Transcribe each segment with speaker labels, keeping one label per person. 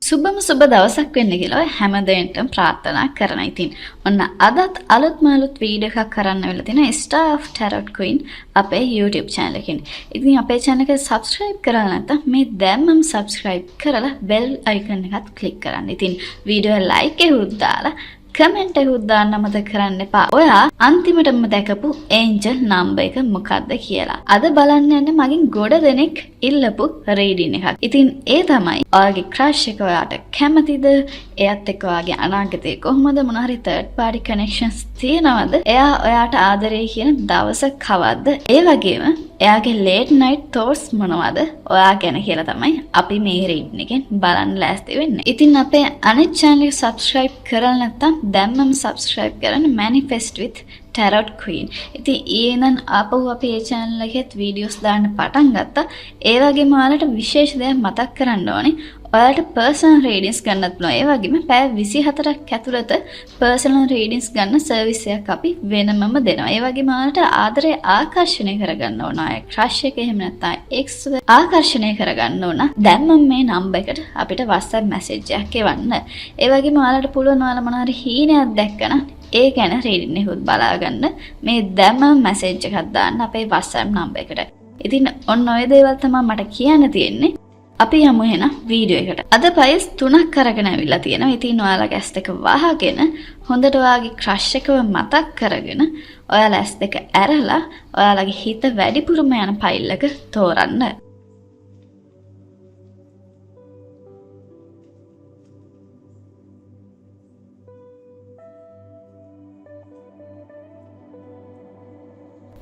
Speaker 1: සුබම සුබ දවසක් වෙන්න කියලා හැමදේටම ප්‍රාර්ථනා කරනවා. ඉතින් ඔන්න අදත් අලුත් වීඩියෝ එකක් කරන්න වෙලා තියෙනවා Star of Tarot Queen අපේ YouTube channel එකෙන්. ඉතින් අපේ channel එක subscribe කරලා නැත්නම් මේ දැම්මම subscribe කරලා bell icon එකත් click කරන්න. ඉතින් වීඩියෝ like එකකුත් දාලා කමෙන්ට් එකකුත් දාන්න අමතක කරන්න එපා. ඔයා අන්තිමටම දැකපු ඒන්ජල් නම්බර් එක මොකක්ද කියලා. අද බලන්න යන්න මගෙන් ගොඩ දෙනෙක් ඉල්ලපු රීඩින් එකක්. ඉතින් ඒ තමයි ඔයාගේ ක්‍රෂ් එක ඔයාට කැමතිද? එයාත් එක්ක ඔයාගේ අනාගතේ කොහොමද? මොන හරි third party connections තියනවද? එයා ඔයාට ආදරේ කියන දවස කවද්ද? ඒ වගේම එයාගේ late night thoughts මොනවද? ඔයා ගැන කියලා තමයි අපි මේ රීඩින් එකෙන් බලන්න ලෑස්ති වෙන්නේ. ඉතින් අපේ අනිත් channel එක subscribe කරලා නැත්නම් දැම්මම subscribe කරන්න Manifest with Tarot Queen. ඉතින් ඊනම් ආපහු අපි මේ channel එකෙත් videos දාන්න පටන් ගත්තා. ඒ වගේම ඔයාලට විශේෂ දෙයක් මතක් කරන්න ඕනේ. ඔයාලට personal readings ගන්නත් පුළුවන්. ඒ වගේම පැය 24ක් ඇතුළත personal readings ගන්න service එකක් අපි වෙනමම දෙනවා. ඒ වගේම ඔයාලට ආදරේ ආකර්ෂණය කරගන්න ඕන අය crush එක එහෙම නැත්නම් ex ආකර්ෂණය කරගන්න ඕන. දැන් මම මේ number එකට අපිට WhatsApp message එකක් එවන්න. ඒ වගේම ඔයාලට පුළුවන් ඔයාලා මොන හරි හීනයක් දැක්කනම් ඒ ගැන රීඩින් එකත් බලා ගන්න මේ දැම්ම මැසේජ් එකක් දාන්න අපේ WhatsApp නම්බර් එකට. ඉතින් ඔන්න ඔය දේවල් තමයි මට කියන්න තියෙන්නේ. අපි යමු එහෙනම් වීඩියෝ එකට. අද පයිස් 3ක් අරගෙන ඇවිල්ලා තියෙනවා. ඉතින් ඔයාලා ඇස් දෙක වහගෙන හොඳට ඔයාගේ ක්‍රෂ් එකව මතක් කරගෙන ඔයාලා ඇස් දෙක ඇරලා ඔයාලගේ හිත වැඩිපුරම යන ෆයිල් එක තෝරන්න.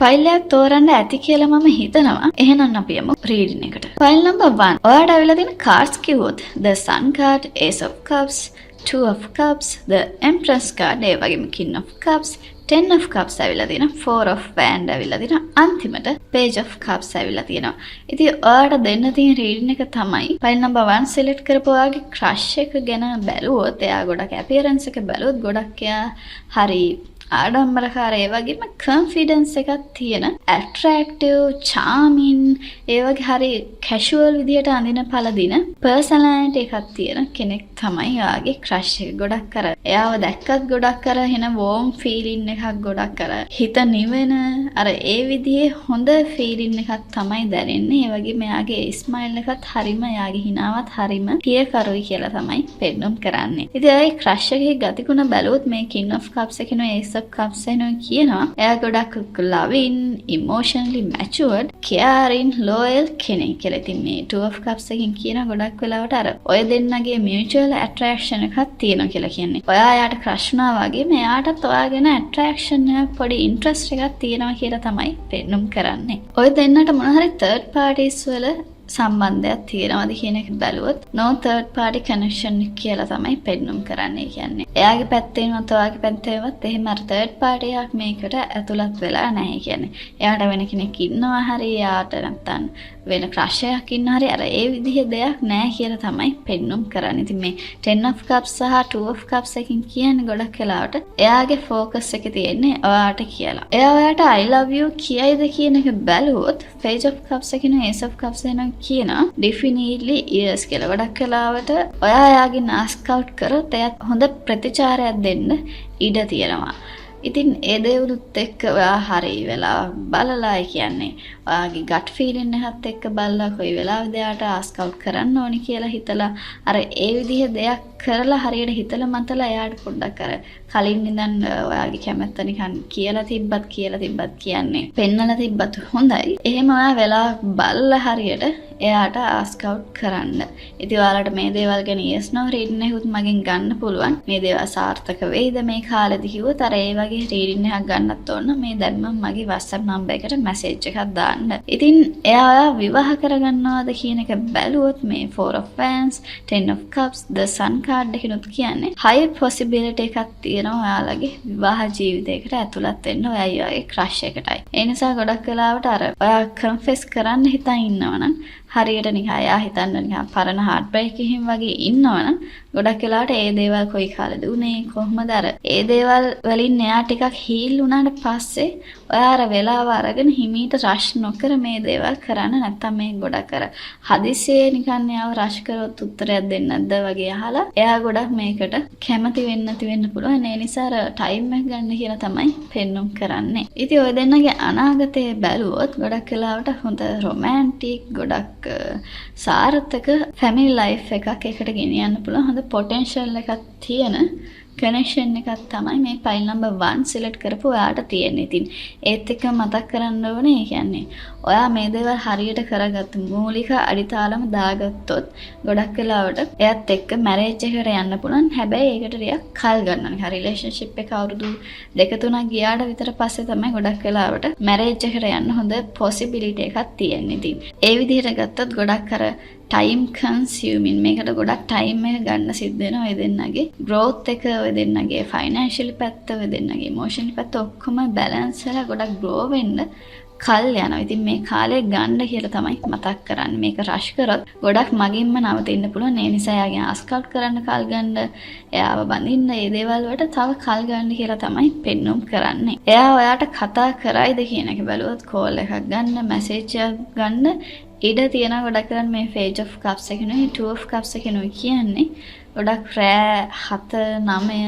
Speaker 1: ෆයිල් එක තෝරන්න ඇති කියලා මම හිතනවා. එහෙනම් අපි යමු රීඩින් එකට. File number 1. ඔයාලට අවිලා තියෙන කාඩ්ස් කිව්වොත් the sun card, ace of cups, two of cups, the empress card, ඒ වගේම king of cups, 10 of cups ඇවිල්ලා තියෙනවා. 4 of wands ඇවිල්ලා තියෙනවා. අන්තිමට page of cups ඇවිල්ලා තියෙනවා. ඉතින් ඔයාලට දෙන්න තියෙන රීඩින් එක තමයි ෆයිල් නම්බර් 1 සිලෙක්ට් කරපු ඔයාගේ ක්‍රෂ් එක ගැන බැලුවොත් එයා ගොඩක් අපියරන්ස් එක බැලුවොත් ගොඩක් එයා හරි ආඩම්බරකාර ඒ වගේම කොන්ෆිඩන්ස් එකක් තියෙන ඇට්‍රැක්ටිව් චාමින් ඒ වගේ හරි කැෂුවල් විදියට අඳින පළදින පර්සනැලිටි එකක් තියෙන කෙනෙක් තමයි යාගේ ක්‍රෂ් එක. ගොඩක් අර එයාව දැක්කත් ගොඩක් අර එන වෝම් ෆීලින් එකක් ගොඩක් අර හිත නිවෙන අර ඒ විදිහේ හොඳ ෆීලින් එකක් තමයි දැනෙන්නේ. ඒ වගේම එයාගේ ස්මයිල් එකත් හරිම එයාගේ හිනාවත් හරිම පියකරුයි කියලා තමයි පෙන්නුම් කරන්නේ. ඉතින් ඒ ක්‍රෂ් එකේ ගතිගුණ බැලුවොත් මේ king of cups එකේ ace of cups එනවා කියනවා. එයා ගොඩක් loving, emotionally matured, caring, loyal කෙනෙක් කියලා. ඉතින් මේ two of cups එකෙන් කියන ගොඩක් වෙලාවට අර ඔය දෙන්නගේ mutual attraction එකක් තියෙනවා කියලා කියන්නේ. ඔයා යාට crush වුණා වගේ මෙයාටත් ඔයා ගැන attraction එකක් පොඩි interest එකක් තියෙනවා කියලා තමයි පෙන්නුම් කරන්නේ. ඔය දෙන්නට මොන හරි third parties වල සම්බන්ධයක් තියෙනවද කියන එක බැලුවොත් no third party connection කියලා තමයි පෙන්නුම් කරන්නේ කියන්නේ. එයාගේ පැත්තෙන්වත් ඔයාගේ පැත්තෙන්වත් එහෙම අර third party එකක් මේකට ඇතුළත් වෙලා නැහැ කියන්නේ. එයාට වෙන කෙනෙක් ඉන්නවා හරි එයාට නැත්තම් වෙන crush එකක් ඉන්න හරි අර ඒ විදිහේ දෙයක් නැහැ කියලා තමයි පෙන්නුම් කරන්නේ. ඉතින් මේ 10 of cups සහ 2 of cups එකකින් කියන්නේ ගොඩක් වෙලාවට එයාගේ focus එක තියෙන්නේ ඔයාට කියලා. එයා ඔයාට I love you කියයිද කියන එක බැලුවොත් page of cups එකකින් ace of cups එනවා කියනවා definitely yes කියලා. ගොඩක් වෙලාවට ඔයා යාගෙන් ask out කරොත් එයාත් හොඳ ප්‍රතිචාරයක් දෙන්න ඉඩ තියෙනවා. ඉතින් ඒ දේවලුත් එක්ක ඔයා හරි වෙලා බලලා කියන්නේ ඔයාගේ gut feeling එකත් එක්ක බලලා කොයි වෙලාවද එයාට ask out කරන්න ඕනි කියලා හිතලා අර ඒ විදිහ දෙයක් කරලා හරියට හිතලා මතලා එයාට පොඩ්ඩක් අර කලින් ඉඳන් ඔයාගේ කැමැත්ත නිකන් කියලා තිබ්බත් කියන්නේ පෙන්නලා තිබ්බත් හොඳයි. එහෙම ඔයා වෙලා බලලා හරියට එයාට ask out කරන්න. ඉතින් ඔයාලට මේ දේවල් ගැන yes no reading එකකුත් මගෙන් ගන්න පුළුවන්. මේ දේවල් සාර්ථක වෙයිද මේ කාලෙදි කිව්වොත් අර ඒ වගේ reading එකක් ගන්නත් ඕන. මේ දැන් මම මගේ WhatsApp number එකට message එකක් දාන්න. ඉතින් එයා විවාහ කරගන්නවද කියන එක බැලුවොත් මේ 4 of wands, 10 of cups, the sun card එකනොත් කියන්නේ high possibility එකක් තියෙනවා ඔයාලගේ විවාහ ජීවිතයකට ඇතුළත් වෙන්න ඔයාගේ crush එකටයි. ඒ නිසා ගොඩක් වෙලාවට අර ඔයා confess කරන්න හිතන් ඉන්නවනම් හරියට නිකන් එයා හිතන්න නිකන් පරණ හાર્ට් බ්‍රේක් එකකින් වගේ ඉන්නවනම් ගොඩක් වෙලාවට ඒ දේවල් කොයි කාලෙද උනේ කොහොමද අර ඒ දේවල් වලින් එයා ටිකක් හීල් වුණාට පස්සේ ඔයා අර වෙලාව අරගෙන හිමීට රෂ් නොකර මේ දේවල් කරන්න නැත්තම් මේ ගොඩක් අර හදිස්සියේ නිකන් එයාව රෂ් කරොත් උත්තරයක් දෙන්නේ නැද්ද වගේ අහලා එයා ගොඩක් මේකට කැමති වෙන්න පුළුවන්. ඒ නිසා අර ටයිම් එක ගන්න කියලා තමයි පෙන්눔 කරන්නේ. ඉතින් ඔය දෙන්නගේ අනාගතේ බැලුවොත් ගොඩක් වෙලාවට හොඳ රොමැන්ටික් ගොඩක් සාර්ථක ෆැමිලි ලයිෆ් එකක් එකට ගෙනියන්න පුළුවන් හොඳ පොටෙන්ෂල් එකක් තියෙන කනෙක්ෂන් එකක් තමයි මේ ෆයිල් නම්බර් 1 සිලෙක්ට් කරපු ඔයාට තියෙන්නේ. ඉතින් ඒත් එක්ක මතක් කරන්න ඕනේ කියන්නේ ඔයා මේ දේවල් හරියට කරගත්ත මූලික අඩිතාලම දාගත්තොත් ගොඩක් වෙලාවට එයාත් එක්ක මැරේජ් එකට යන්න පුළුවන්. හැබැයි ඒකට ටිකක් කල් ගන්නවා. නිකන් රිලේෂන්ෂිප් එක අවුරුදු 2-3ක් ගියාට විතර පස්සේ තමයි ගොඩක් වෙලාවට මැරේජ් එකට යන්න හොඳ පොසිබිලිටි එකක් තියෙන්නේ. ඉතින් ඒ විදිහට ගත්තොත් ගොඩක් අර ටයිම් කන්සියුමින් මේකට ගොඩක් ටයිම් එක ගන්න සිද්ධ වෙනවා. ඔය දෙන්නගේ growth එක ඔය දෙන්නගේ ෆයිනෑන්ෂියල් පැත්ත ඔය දෙන්නගේ ඉමෝෂනල් පැත්ත ඔක්කොම බැලන්ස් වෙලා ගොඩක් grow වෙන්න කල් යනවා. ඉතින් මේ කාලේ ගන්න කියලා තමයි මතක් කරන්නේ. මේක රෂ් කරොත් ගොඩක් මගින්ම නවතින්න පුළුවන්. ඒ නිසා එයාගෙන් ආස්කවුට් කරන්න කල් ගන්න, එයාව බඳින්න, මේ දේවල් වලට තව කල් ගන්න කියලා තමයි පෙන්눔 කරන්නේ. එයා ඔයාට කතා කරයිද කියන එක බැලුවොත් කෝල් එකක් ගන්න, මැසේජ් එකක් ගන්න ඉඩ තියෙන ගොඩක් කරන් මේ Page of Cups එකනේ 2 of Cups එකනේ කියන්නේ. ගොඩක් රෑ 7-9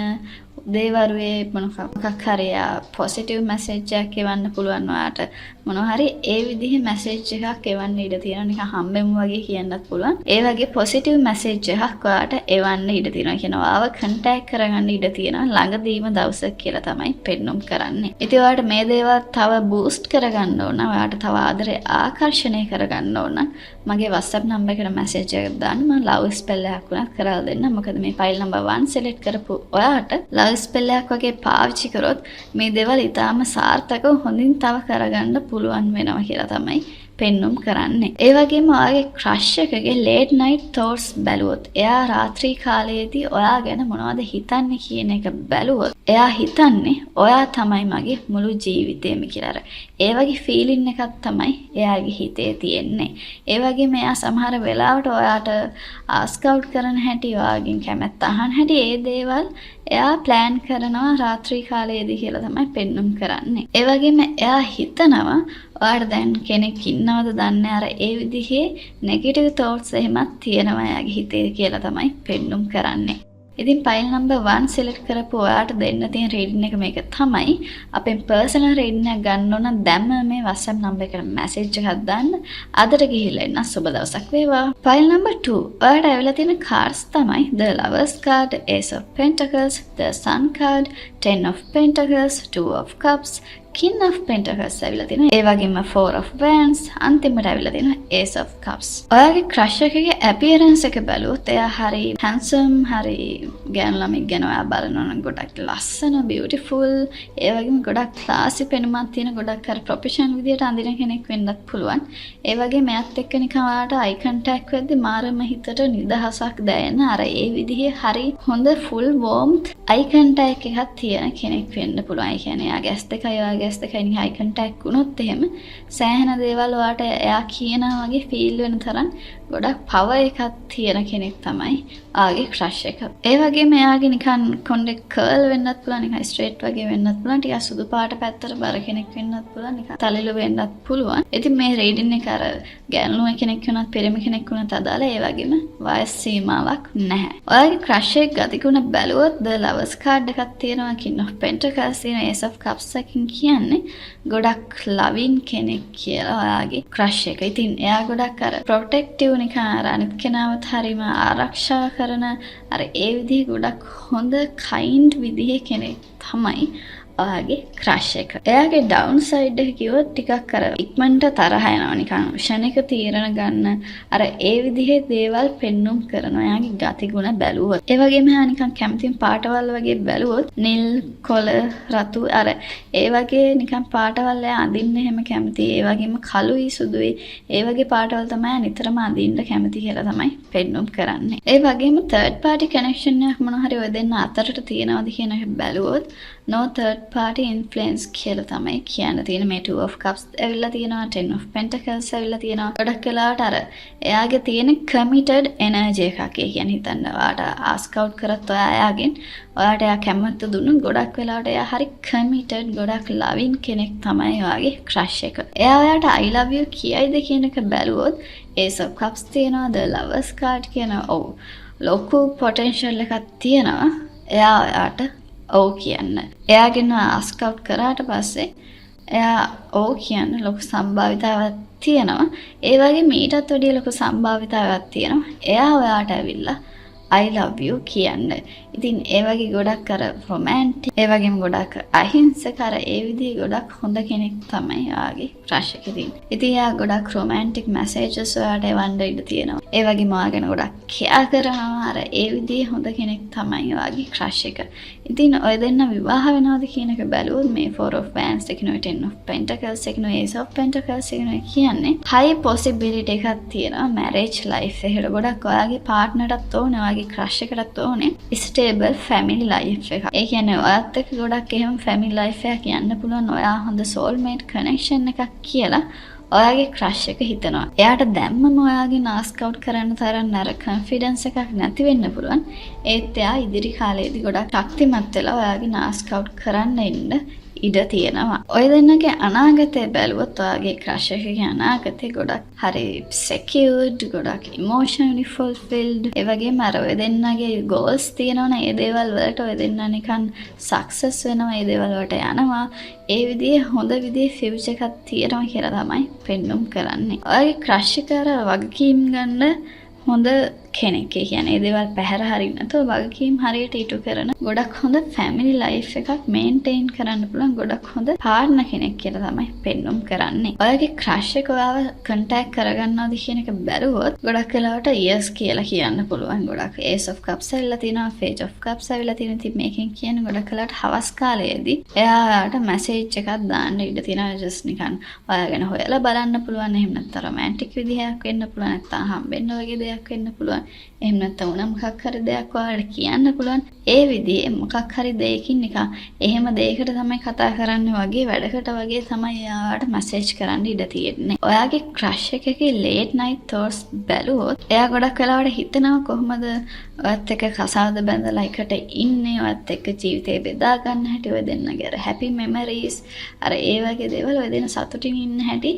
Speaker 1: දේවරුවේ මොකක් හරි පොසිටිව් මැසේජ් එකක් එවන්න පුළුවන් ඔයාට. මොනවා හරි ඒ විදිහේ මැසේජ් එකක් එවන්න ඉඩ තියෙනවා. නිකන් හම්බෙමු වගේ කියන්නත් පුළුවන්. ඒ වගේ පොසිටිව් මැසේජ් එකක් ඔයාට එවන්න ඉඩ තියෙනවා. කියනවා ආව කන්ටැක්ට් කරගන්න ඉඩ තියෙනවා ළඟදීම දවසක් කියලා තමයි පෙන්눔 කරන්නේ. ඉතින් ඔයාට මේ දේවල් තව බූස්ට් කරගන්න ඕන. ඔයාට තව ආදරේ ආකර්ෂණය කරගන්න ඕන. මගේ WhatsApp නම්බර් එකට මැසේජ් එකක් දාන්න. මම ලව් ස්පෙල් එකක් උනත් කරලා දෙන්න. මොකද මේ ෆයිල් නම්බර් 1 සිලෙක්ට් කරපු ඔයාට ලව් ස්පෙල් එකක් වගේ පාවිච්චි කරොත් මේ දේවල් ඊටාම සාර්ථකව හොඳින් තව කරගන්න පුළුවන් වෙනවා කියලා තමයි පෙන්눔 කරන්නේ. ඒ වගේම ඔයාගේ ක්‍රෂ් එකගේ late night thoughts බැලුවොත් එයා රාත්‍රී කාලයේදී ඔයා ගැන මොනවද හිතන්නේ කියන එක බැලුවොත් එයා හිතන්නේ ඔයා තමයි මගේ මුළු ජීවිතේම කියලා. ඒ වගේ ෆීලින් එකක් තමයි එයාගේ හිතේ තියෙන්නේ. ඒ වගේම එයා සමහර වෙලාවට ඔයාට ආස්කවුට් කරන හැටි, ඔයාගෙන් කැමැත්ත අහන හැටි, ඒ දේවල් එයා ප්ලෑන් කරනවා රාත්‍රී කාලයේදී කියලා තමයි පෙන්눔 කරන්නේ. ඒ වගේම එයා හිතනවා ඔයාට දැන් කෙනෙක් ඉන්නවද දන්නේ අර ඒ විදිහේ නෙගටිව් thoughts එහෙමත් තියෙනවා එයාගේ හිතේ කියලා තමයි පෙන්눔 කරන්නේ. ඉතින් ෆයිල් නම්බර් 1 සිලෙක්ට් කරපු ඔයාට දෙන්න තියෙන රීඩින් එක මේක තමයි. අපෙන් පර්සනල් රීඩින් එකක් ගන්න ඕන දැම්ම මේ WhatsApp නම්බර් එකට මැසේජ් එකක් දාන්න. අදට ගිහිල්ලා එන්න සුබ දවසක් වේවා. ෆයිල් නම්බර් 2 ඔයාට ඇවිල්ලා තියෙන cards තමයි The Lovers card, Ace of Pentacles, The Sun card, Ten of Pentacles, Two of Cups, King of Pentacles ඇවිල්ලා තියෙනවා. ඒ වගේම Four of Wands, අන්තිමට ඇවිල්ලා තියෙනවා Ace of Cups. ඔයාගේ crush එකගේ appearance එක බැලුවොත් එයා හරි handsome, හරි ගෑනු ළමෙක් ගැන ඔයා බලනවා නම් ගොඩක් ලස්සන, beautiful, ඒ වගේම ගොඩක් classy පෙනුමක් තියෙන ගොඩක් හරි professional විදියට අඳින කෙනෙක් වෙන්නත් පුළුවන්. ඒ වගේ මෙයත් එක්ක නිකන් ඔයාට eye contact වෙද්දි මාරම හිතට නිදහසක් දැනෙන අර ඒ විදිහේ හරි හොඳ full warmth eye contact එකක් තියෙන කෙනෙක් වෙන්න පුළුවන්. ඒ කියන්නේ එයාගේ ඇස් දෙකයි ඔයාගේ ඇස් දෙකයි නිකන් eye contact වුණොත් එහෙම සෑහෙන දේවල් ඔයාට එයා කියනා වගේ feel වෙන තරම් ගොඩක් power එකක් තියෙන කෙනෙක් තමයි ආගේ crush එක. ඒ වගේම එයාගේ නිකන් කොණ්ඩේ curl වෙන්නත් පුළුවන්, නිකන් straight වගේ වෙන්නත් පුළුවන්, ටිකක් සුදු පාට පැත්තට බර කෙනෙක් වෙන්නත් පුළුවන්, නිකන් තලෙලු වෙන්නත් පුළුවන්. ඉතින් මේ reading එක අර ගෑනු කෙනෙක් වුණත් පිරිමි කෙනෙක් වුණත් අදාළ ඒ වගේම වයස් සීමාවක් නැහැ. ඔයාගේ crush එක ගතිගුණ බැලුවොත් The Lovers card එකක් තියෙනවා, King of Pentacles තියෙනවා, Ace of Cups එකකින් කියන්නේ ගොඩක් loving කෙනෙක් කියලා ඔයාගේ crush එක. ඉතින් එයා ගොඩක් අර protective නිකන් අර අනිත් කෙනාවත් හරිම ආරක්ෂා කරන අර ඒ විදිහේ ගොඩක් හොඳ kind විදිහේ කෙනෙක් තමයි ඔයාගේ crush එක. එයාගේ down side එක කිව්වොත් ටිකක් අර ඉක්මනට තරහ යනවා, නිකන් ෂණික තීරණ ගන්න අර ඒ විදිහේ දේවල් පෙන්눔 කරනවා එයාගේ ගතිගුණ බැලුවොත්. ඒ වගේම එයා නිකන් කැමතිම පාටවල් වගේ බැලුවොත් නිල්, කොළ, රතු අර ඒ වගේ නිකන් පාටවල් එයා අඳින්න එහෙම කැමති. ඒ වගේම කළුයි, සුදුයි ඒ වගේ පාටවල් තමයි නිතරම අඳින්න කැමති කියලා තමයි පෙන්눔 කරන්නේ. ඒ වගේම third party connection එකක් මොන හරි ඔය දෙන්න අතරට තියෙනවද කියන එක බැලුවොත් no third party influence කියලා තමයි කියන්න තියෙන. මේ 2 of cups ඇවිල්ලා තියෙනවා, 10 of pentacles ඇවිල්ලා තියෙනවා. ගොඩක් වෙලාවට අර එයාගේ තියෙන committed energy එකක්. ඒ කියන්නේ හිතන්න ඔයාට ask out කරත් ඔයාගෙන් ඔයාට එයා කැමැත්ත දුන්නොත් ගොඩක් වෙලාවට එයා හරි committed, ගොඩක් loving කෙනෙක් තමයි ඔයාගේ crush එක. එයා ඔයාට I love you කියයිද කියන එක බැලුවොත් ace of cups තියෙනවා, the lovers card කියනවා. ඔව්. ලොකු potential එකක් තියෙනවා. එයා ඔයාට ඔව් කියන්න. එයාගෙන ask out කරාට පස්සේ එයා ඔව් කියන්න ලොකු සම්භාවිතාවක් තියෙනවා. ඒ වගේ මීටත් වැඩිය ලොකු සම්භාවිතාවක් තියෙනවා. එයා ඔයාට ඇවිල්ලා I love you කියන්න. ඉතින් ඒ වගේ ගොඩක් අර romantic, ඒ වගේම ගොඩක් අහිංසක අර ඒ විදිහේ ගොඩක් හොඳ කෙනෙක් තමයි ඔයාගේ crush එකේ තියෙන්නේ. ඉතින් එයා ගොඩක් romantic messages ඔයාට එවන්න ඉඩ තියෙනවා. ඒ වගේම ඔයාගෙන ගොඩක් care කරනවා. අර ඒ විදිහේ හොඳ කෙනෙක් තමයි ඔයාගේ crush එක. ඉතින් ඔය දෙන්න විවාහ වෙනවද කියන එක බැලුවොත් මේ 4 of wands එකනොයි 10 of pentacles එකනොයි ace of pentacles එකනොයි කියන්නේ high possibility එකක් තියෙනවා marriage life එකට. ගොඩක් ඔයාගේ partnerටත් ඕනේ, ඔයාගේ crush එකටත් ඕනේ stable family life එක. ඒ කියන්නේ ඔයත් එක්ක ගොඩක් එහෙම family life එකක් යන්න පුළුවන්. ඔයා හොඳ soulmate connection එකක් කියලා ඔයාගේ crush එක හිතනවා. එයාට දැම්මම ඔයාගේ ask out කරන්න තරම් අර confidence එකක් නැති වෙන්න පුළුවන්. ඒත් එයා ඉදිරි කාලේදී ගොඩක් ශක්තිමත් වෙලා ඔයාගේ ask out කරන්න ඉන්න ඉඩ තියෙනවා. ඔය දෙන්නගේ අනාගතය බැලුවොත් ඔයාගේ crush එකගේ අනාගතේ ගොඩක් හරි secured, ගොඩක් emotionally fulfilled. ඒ වගේම අර ඔය දෙන්නගේ goals තියෙනවනේ, ඒ දේවල් වලට ඔය දෙන්න නිකන් success වෙනවා, ඒ දේවල් වලට යනවා. ඒ විදිහේ හොඳ විදිහේ future එකක් තියෙනවා කියලා තමයි පෙන්눔 කරන්නේ. ඔයාගේ crush එක අර වගකීම් ගන්න හොඳ කෙනෙක්. ඒ කියන්නේ ඒ දේවල් පැහැර හරින්න නැතුව වගකීම් හරියට ඉටු කරන ගොඩක් හොඳ family life එකක් maintain කරන්න පුළුවන් ගොඩක් හොඳ partner කෙනෙක් කියලා තමයි පෙන්눔 කරන්නේ. ඔයාගේ crush එක ඔයාව contact කරගන්නවද කියන එක බැලුවොත් ගොඩක් වෙලාවට yes කියලා කියන්න පුළුවන්. ගොඩක් ace of cups ඇවිල්ලා තිනවා, page of cups ඇවිල්ලා තියෙනවා. ඉතින් මේකෙන් කියන්නේ ගොඩක් වෙලාවට හවස් කාලයේදී එයාට message එකක් දාන්න ඉඩ තියෙනවා. just නිකන් ඔයා ගැන හොයලා බලන්න පුළුවන්. එහෙම නැත්නම් romantic විදිහක් වෙන්න පුළුවන්. නැත්නම් හම්බෙන්න වගේ දෙයක් වෙන්න පුළුවන්. එහෙම නැත්නම් උනා මොකක් හරි දෙයක් ඔයාලට කියන්න පුළුවන්. ඒ විදිහේ මොකක් හරි දෙයකින් නිකන් එහෙම දෙයකට තමයි කතා කරන්නේ වගේ වැඩකට වගේ තමයි එයාට මැසේජ් කරන්න ඉඩ තියෙන්නේ. ඔයාගේ crush එකගේ late night thoughts බැලුවොත් එයා ගොඩක් වෙලාවට හිතනවා කොහොමද ඔයත් එක්ක කසාද බැඳලා එකට ඉන්නේ, ඔයත් එක්ක ජීවිතේ බෙදා ගන්න හැටි, ඔය දෙන්නගේ අර happy memories, අර ඒ වගේ දේවල් ඔය දෙන සතුටින් ඉන්න හැටි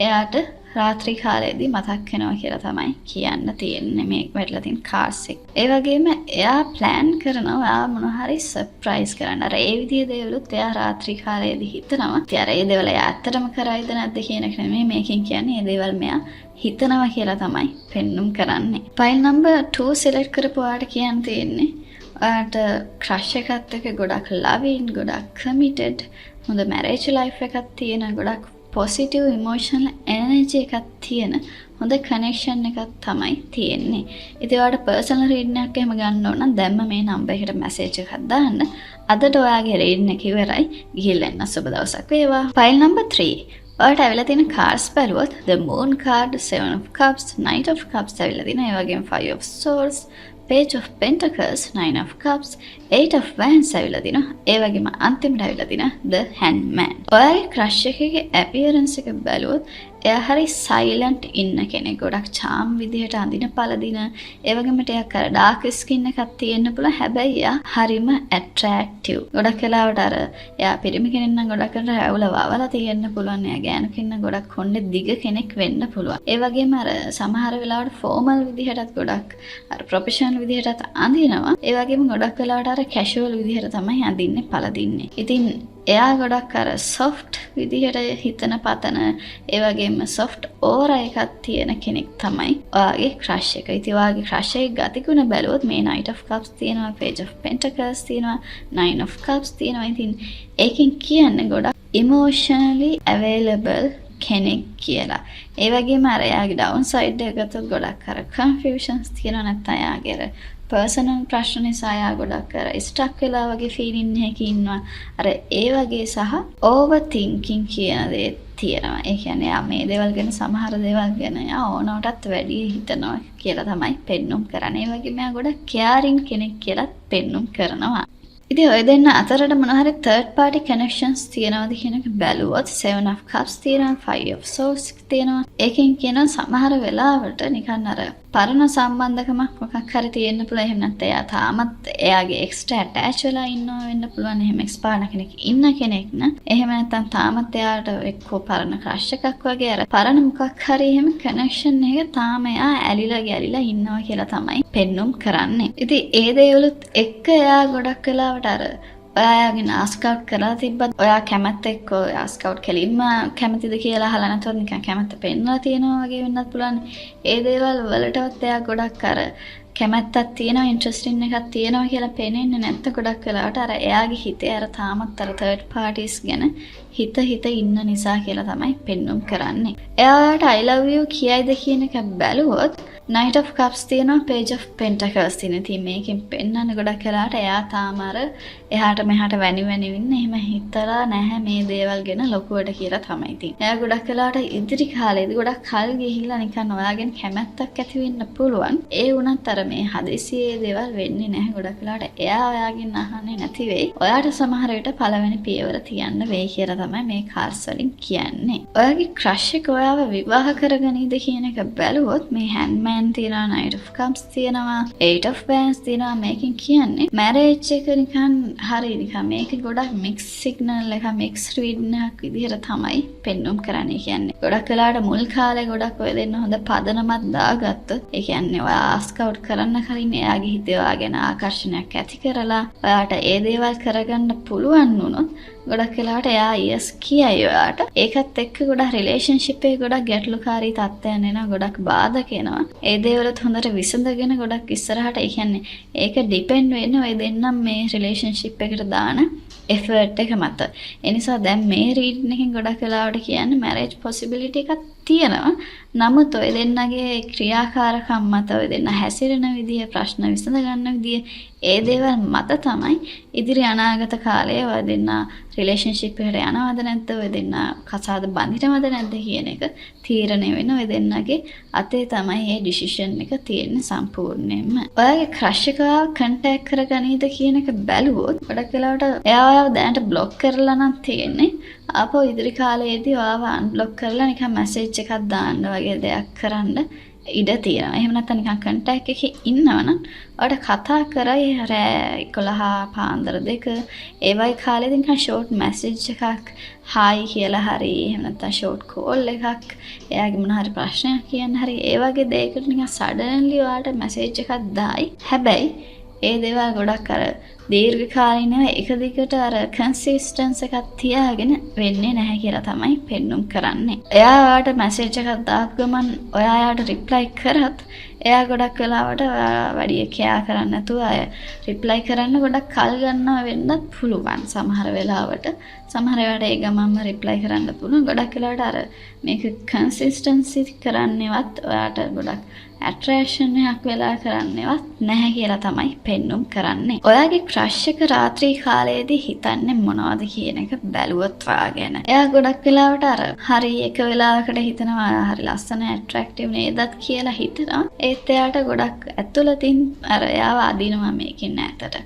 Speaker 1: එයාට රාත්‍රී කාලයේදී මතක් වෙනවා කියලා තමයි කියන්න තියෙන්නේ මේ වැටලා තියෙන කාර්ස් එක. ඒ වගේම එයා plan කරනවා එයා මොන හරි surprise කරන්න. අර ඒ විදිහේ දේවලුත් එයා රාත්‍රී කාලයේදී හිතනවා. ඉතින් අර ඒ දේවල් එයා ඇත්තටම කරයිද නැද්ද කියන එක නෙමෙයි මේකෙන් කියන්නේ. ඒ දේවල් මෙයා හිතනවා කියලා තමයි පෙන්눔 කරන්නේ. file number 2 select කරපු ඔයාට කියන්න තියෙන්නේ ඔයාට crush එකත් එක්ක ගොඩක් loving, ගොඩක් committed, හොඳ marriage life එකක් තියෙන, ගොඩක් positive emotional energy එකක් තියෙන හොඳ connection එකක් තමයි තියෙන්නේ. ඉතින් ඔයාලට personal reading එකක් එහෙම ගන්න ඕන නම් දැම්ම මේ number එකට message එකක් දාන්න. අදට ඔයාගේ reading එක ඉවරයි. ගිහිල්ලා එන්න සුබ දවසක් වේවා. file number 3. ඔයාලට ඇවිල්ලා තියෙන cards බලුවොත් the moon card, 7 of cups, knight of cups ඇවිල්ලා තියෙනවා. ඒ වගේම 5 of swords, page of pentacles, 9 of cups, 8 of wands ඇවිල්ලා තිනවා. ඒ වගේම අන්තිමට ඇවිල්ලා තිනවා the hangman. ඔයාගේ crush එකේ appearance එක බැලුවොත් එයා හරි silent ඉන්න කෙනෙක්. ගොඩක් charm විදිහට අඳින පළදින. ඒ වගේම ටිකක් අර dark skin එකක් තියෙන්න පුළුවන්. හැබැයි එයා හරිම attractive. ගොඩක් වෙලාවට අර එයා පිරිමි කෙනෙක් නම් ගොඩක් අර ඇවුල වවලා තියෙන්න පුළුවන්. එයා ගෑනු කෙනෙක් ගොඩක් කොණ්ඩේ දිග කෙනෙක් වෙන්න පුළුවන්. ඒ වගේම අර සමහර වෙලාවට formal විදිහටත් ගොඩක් අර professional විදිහටත් අඳිනවා. ඒ වගේම ගොඩක් වෙලාවට අර casual විදිහට තමයි අඳින්නේ පළදින්නේ. ඉතින් එයා ගොඩක් අර soft විදිහට හිතන පතන ඒ වගේම soft aura එකක් තියෙන කෙනෙක් තමයි ඔයාගේ crush එක. ඉතින් ඔයාගේ crush එකේ ගතිගුණ බැලුවොත් මේ knight of cups තියෙනවා, page of pentacles තියෙනවා, 9 of cups තියෙනවා. ඉතින් ඒකෙන් කියන්නේ ගොඩක් emotionally available කෙනෙක් කියලා. ඒ වගේම අර එයාගේ down side එක ගත්තොත් ගොඩක් අර confusions තියෙනවා. නැත්නම් එයාගේ අර personal ප්‍රශ්න නිසා එයා ගොඩක් අර stuck වෙලා වගේ feeling එකකින් ඉන්නවා. අර ඒ වගේ සහ overthinking කියන දේ තියෙනවා. ඒ කියන්නේ එයා මේ දේවල් ගැන සමහර දේවල් ගැන එයා ඕනකටත් වැඩි හිතනවා කියලා තමයි පෙන්눔 කරන්නේ. ඒ වගේම එයා ගොඩක් caring කෙනෙක් කියලා පෙන්눔 කරනවා. ඉතින් ඔය දෙන්න අතරට මොන හරි third party connections තියනවාද කියන එක බැලුවොත් 7 of cups තියෙනවා 5 of swords තියෙනවා. ඒකෙන් කියනවා සමහර වෙලාවට නිකන් අර පරණ සම්බන්ධකමක් මොකක් හරි තියෙන්න පුළුවන්. එහෙම නැත්නම් එයා තාමත් එයාගේ extra attach වෙලා ඉන්නවා වෙන්න පුළුවන්. එහෙම ex partner කෙනෙක් ඉන්න කෙනෙක් න. එහෙම නැත්නම් තාමත් එයාට එක්කෝ පරණ crush එකක් වගේ අර පරණ මොකක් හරි එහෙම connection එක තාම එයා ඇලිලා ගැලිලා ඉන්නවා කියලා තමයි පෙන්눔 කරන්නේ. ඉතින් ඒ දේවලුත් එක්ක එයා ගොඩක් වෙලාවට අර ඔයාගෙන් ආස්කවුට් කරලා තිබ්බත් ඔයා කැමැත්ත එක්ක ආස්කවුට් කෙලින්ම කැමතිද කියලා අහලා නැතුව නිකන් කැමැත්ත පෙන්නලා තියෙනවා වගේ වෙන්නත් පුළුවන්. ඒ දේවල් වලටවත් එයා ගොඩක් අර කැමැත්තක් තියෙනවා ඉන්ට්‍රස්ටින් එකක් තියෙනවා කියලා පේන්නේ නැත්නම් ගොඩක් වෙලාවට අර එයාගේ හිතේ අර තාමත් අර third parties ගැන හිත ඉන්න නිසා කියලා තමයි පෙන්눔 කරන්නේ. එයාට I love you කියයිද කියන එක බැලුවොත් Knight of Cups තියෙනවා Page of Pentacles තියෙනවා. ඉතින් මේකෙන් පෙන්නන්නේ ගොඩක් වෙලාවට එයා තාම අර එහාට මෙහාට වැනි වෙන්න එහෙම හිතලා නැහැ මේ දේවල් ගැන ලොකුවට කියලා තමයි තියෙන්නේ. එයා ගොඩක් වෙලාවට ඉදිරි කාලේදී ගොඩක් කල් ගිහිල්ලා නිකන් ඔයාගෙන් කැමැත්තක් ඇති වෙන්න පුළුවන්. ඒ වුණත් අර මේ හදිසියේ දේවල් වෙන්නේ නැහැ. ගොඩක් වෙලාවට එයා ඔයාගෙන් අහන්නේ නැති වෙයි. ඔයාට සමහර විට පළවෙනි පියවර තියන්න වෙයි කියලා තමයි මේ කාර්ස් වලින් කියන්නේ. ඔයාගේ ක්‍රෂ් එක ඔයාව විවාහ කරගනීද කියන එක බැලුවොත් මේ Handman තියෙනවා Knight of Cups තියෙනවා 8 of Wands තියෙනවා. මේකෙන් කියන්නේ මැරේජ් එක නිකන් හරි නිකන් මේක ගොඩක් මික්ස් සිග්නල් එක මික්ස් රීඩින් එකක් විදිහට තමයි පෙන්눔 කරන්නේ. කියන්නේ ගොඩක් වෙලාවට මුල් කාලේ ගොඩක් ඔය දෙන්න හොඳ පදනමක් දාගත්තොත් ඒ කියන්නේ ඔයා ආස්කවුට් කරන්න කලින් එයාගේ හිතේ ඔයා ගැන ආකර්ෂණයක් ඇති කරලා ඔයාට ඒ දේවල් කරගන්න පුළුවන් වුණොත් ගොඩක් වෙලාවට එයා yes කියයි ඔයාට. ඒකත් එක්ක ගොඩක් රිලේෂන්ෂිප් එකේ ගොඩක් ගැටලුකාරී තත්ත්වයන් එනවා. ගොඩක් බාධක එනවා. ඒ දේවලත් හොඳට විසඳගෙන ගොඩක් ඉස්සරහට ඒ කියන්නේ ඒක ඩිපෙන්ඩ් වෙන්නේ ඔය දෙන්නම් මේ රිලේෂන්ෂිප් එකට දාන effort එක මත. ඒ නිසා දැන් මේ රීඩින් එකෙන් ගොඩක් වෙලාවට කියන්නේ මැරේජ් possibility එකක් තියෙනවා. නමුත් ඔය දෙන්නගේ ක්‍රියාකාරකම් මත ඔය දෙන්න හැසිරෙන විදිය ප්‍රශ්න විසඳ ගන්න විදිය ඒ දේවල් මත තමයි ඉදිරි අනාගත කාලයේ ඔය දෙන්න රිලේෂන්ෂිප් එකට යනවද නැද්ද ඔය දෙන්න කසාද බඳිනවද නැද්ද කියන එක තීරණය වෙන ඔය දෙන්නගේ අතේ තමයි මේ ඩිසිෂන් එක තියෙන්නේ සම්පූර්ණයෙන්ම. ඔයාගේ ක්‍රෂ් එකව කන්ටැක්ට් කරගනීද කියන එක බැලුවොත් ගොඩක් වෙලාවට එයාව දැනට බ්ලොක් කරලා නම් තියෙන්නේ. ආපහු ඉදිරි කාලයේදී ඔයාව අන්බ්ලොක් කරලා නිකන් මැසේජ් එකක් දාන්න වගේ දෙයක් කරන්න ඉඩ තියෙනවා. එහෙම නැත්නම් නිකන් කන්ටැක්ට් එකේ ඉන්නවනම් ඔයාලට කතා කරයි රෑ 11 පාන්දර 2 ඒ වගේ කාලෙදී නිකන් ෂෝට් මැසේජ් එකක් හායි කියලා හරි එහෙම නැත්නම් ෂෝට් කෝල් එකක් එයාගේ මොන හරි ප්‍රශ්නයක් කියන්න හරි ඒ වගේ දෙයකට නිකන් සඩන්ලි ඔයාලට මැසේජ් එකක් දායි. හැබැයි ඒ දේවල් ගොඩක් අර දීර්ඝ කාලිනව එක දිගට අර කන්සිස්ටන්ස් එකක් තියාගෙන වෙන්නේ නැහැ කියලා තමයි පෙන්눔 කරන්නේ. එයා ඔයාට මැසේජ් එකක් දාපු ගමන් ඔයා යාට රිප්ලයි කරත් එයා ගොඩක් වෙලාවට වැඩි කෙයා කරන්නේ නැතුව අය රිප්ලයි කරන්න ගොඩක් කල් ගන්නවා වෙන්නත් පුළුවන්. සමහර වෙලාවට සමහර වෙලාවට ඒ ගමන්ම රිප්ලයි කරන්න පුළුවන්. ගොඩක් වෙලාවට අර මේක කන්සිස්ටන්සි කරන්නේවත් ඔයාට ගොඩක් ඇට්‍රැක්ෂන් එකක් වෙලා කරන්නේවත් නැහැ කියලා තමයි පෙන්눔 කරන්නේ. ඔයාගේ ක්‍රෂ් එක රාත්‍රී කාලයේදී හිතන්නේ මොනවද කියන එක බැලුවොත් වාගෙන. එයා ගොඩක් වෙලාවට අර හරි එක වෙලාවකට හිතනවා හරි ලස්සන ඇට්‍රැක්ටිව් නේදත් කියලා හිතනවා. ඒත් එයාට ගොඩක් ඇතුළතින් අර එයාව අදිනවා මේකෙන් ඇතට.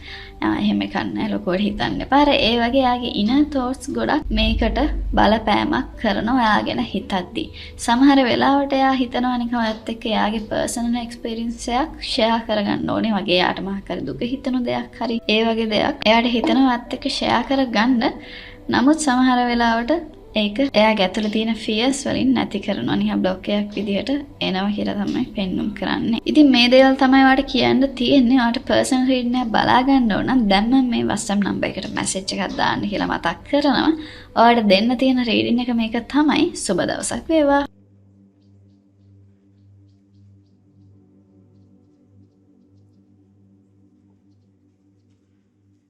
Speaker 1: එහෙම කන්නේ ලොකුවට හිතන්න එපා. ඒ වගේ එයාගේ inner thoughts ගොඩක් මේකට බලපෑමක් කරනවා එයා ගැන හිතද්දි. සමහර වෙලාවට එයා හිතනවා නිකන් ඔයත් එක්ක එයාගේ personal experience එකක් share කරගන්න ඕනේ වගේ. එයාට මහක් හරි දුක හිතන දෙයක් හරි ඒ වගේ දෙයක් එයාට හිතනවා ඔයත් එක්ක share කරගන්න. නමුත් සමහර වෙලාවට ඒක එයාගේ ඇතුළේ තියෙන fears වලින් නැති කරනවා. නිකන් බ්ලොක් එකක් විදිහට එනවා කියලා තමයි පෙන්눔 කරන්නේ. ඉතින් මේ දේවල් තමයි ඔයාලට කියන්න තියෙන්නේ. ඔයාලට personal reading එක බලා ගන්න ඕන නම් දැන් මම මේ WhatsApp number එකට message එකක් දාන්න කියලා මතක් කරනවා. ඔයාලට දෙන්න තියෙන reading එක මේක තමයි. සුබ දවසක් වේවා.